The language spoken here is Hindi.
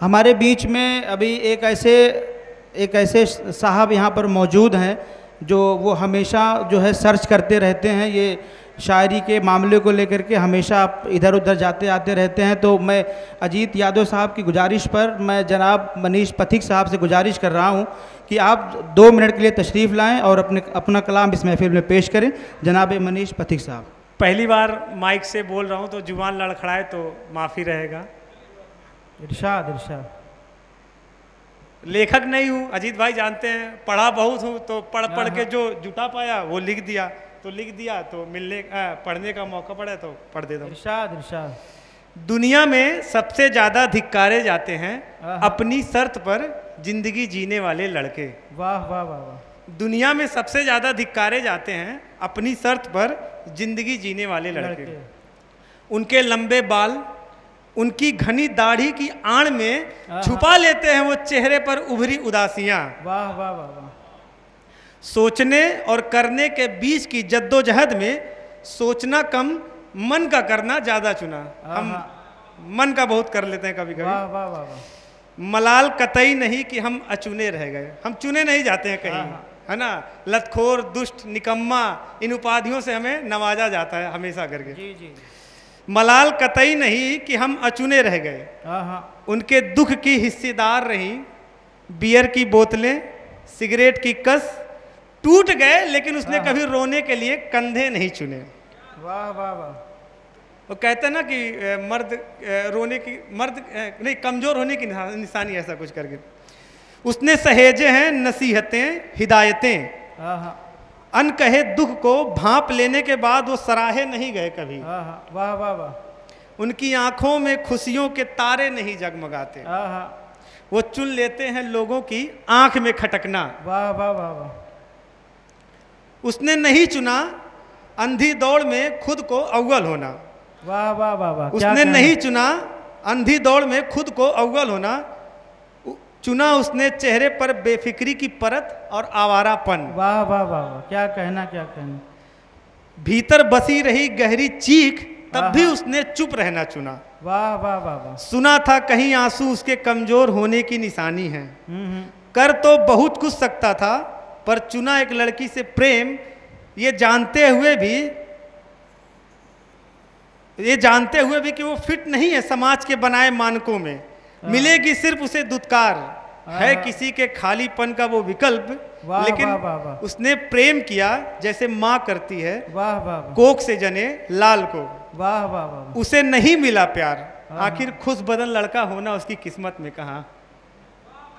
हमारे बीच में अभी एक ऐसे साहब यहाँ पर मौजूद हैं जो वो हमेशा जो है सर्च करते रहते हैं, ये शायरी के मामले को लेकर के हमेशा इधर उधर जाते आते रहते हैं। तो मैं अजीत यादव साहब की गुजारिश पर मैं जनाब मनीष पथिक साहब से गुजारिश कर रहा हूँ कि आप 2 मिनट के लिए तशरीफ़ लाएं और अपना कलाम इस महफिल में पेश करें। जनाब मनीष पथिक साहब। पहली बार माइक से बोल रहा हूँ तो जुबान लड़खड़ाए तो माफ़ी रहेगा। इरशाद इरशाद। लेखक नहीं हूँ, अजीत भाई जानते हैं, पढ़ा बहुत हूँ, तो पढ़ के जो जुटा पाया वो लिख दिया, तो पढ़ने का मौका पड़ा तो पढ़ देता हूँ। इरशाद इरशाद। दुनिया में सबसे ज़्यादा धिक्कारे जाते हैं अपनी शर्त पर जिंदगी जीने वाले लड़के। वाह वाह वाह वाह। दुनिया में सबसे ज़्यादा धिक्कारे जाते हैं अपनी शर्त पर जिंदगी जीने वाले लड़के। उनके लंबे बाल, उनकी घनी दाढ़ी की आड़ में छुपा लेते हैं वो चेहरे पर उभरी उदासियां। वाह वाह वाह वाह। सोचने और करने के बीच की जद्दोजहद में सोचना कम, मन का करना ज्यादा चुना। हम मन का बहुत कर लेते हैं कभी कभी। वाह वाह वाह वाह। मलाल कतई नहीं कि हम अचुने रह गए, हम चुने नहीं जाते हैं कहीं, है ना। लतखोर, दुष्ट, निकम्मा, इन उपाधियों से हमें नवाजा जाता है हमेशा करके। जी जी। मलाल कतई नहीं कि हम अचुने रह गए, उनके दुख की हिस्सेदार रही बियर की बोतलें, सिगरेट की कस। टूट गए लेकिन उसने कभी रोने के लिए कंधे नहीं चुने। वाह वाह वाह। वो कहते हैं ना कि मर्द नहीं, कमजोर होने की निशानी, ऐसा कुछ करके। उसने सहेजे हैं नसीहतें, हिदायतें, अनकहे दुख को भांप लेने के बाद वो सराहे नहीं गए कभी। वाह वाह वाह। उनकी आंखों में खुशियों के तारे नहीं जगमगाते, वो चुन लेते हैं लोगों की आंख में खटकना। वाह वाह वाह वाह। उसने नहीं चुना अंधी दौड़ में खुद को अव्वल होना। वाह वाह वाह वाह। उसने नहीं चुना अंधी दौड़ में खुद को अव्वल होना, चुना उसने चेहरे पर बेफिक्री की परत और आवारापन। वाह वाह वाह वाह। क्या कहना क्या कहना। भीतर बसी रही गहरी चीख, तब भी उसने चुप रहना चुना। वाह वाह वाह वाह। सुना था कहीं आंसू उसके कमजोर होने की निशानी है। कर तो बहुत कुछ सकता था पर चुना एक लड़की से प्रेम, ये जानते हुए भी कि वो फिट नहीं है समाज के बनाए मानकों में। मिलेगी सिर्फ उसे दुत्कार, है किसी के खालीपन का वो विकल्प। लेकिन उसने प्रेम किया जैसे माँ करती है कोख से जने लाल को। वाह वाह वाह। उसे नहीं मिला प्यार, आखिर खुश बदन लड़का होना उसकी किस्मत में कहाँ।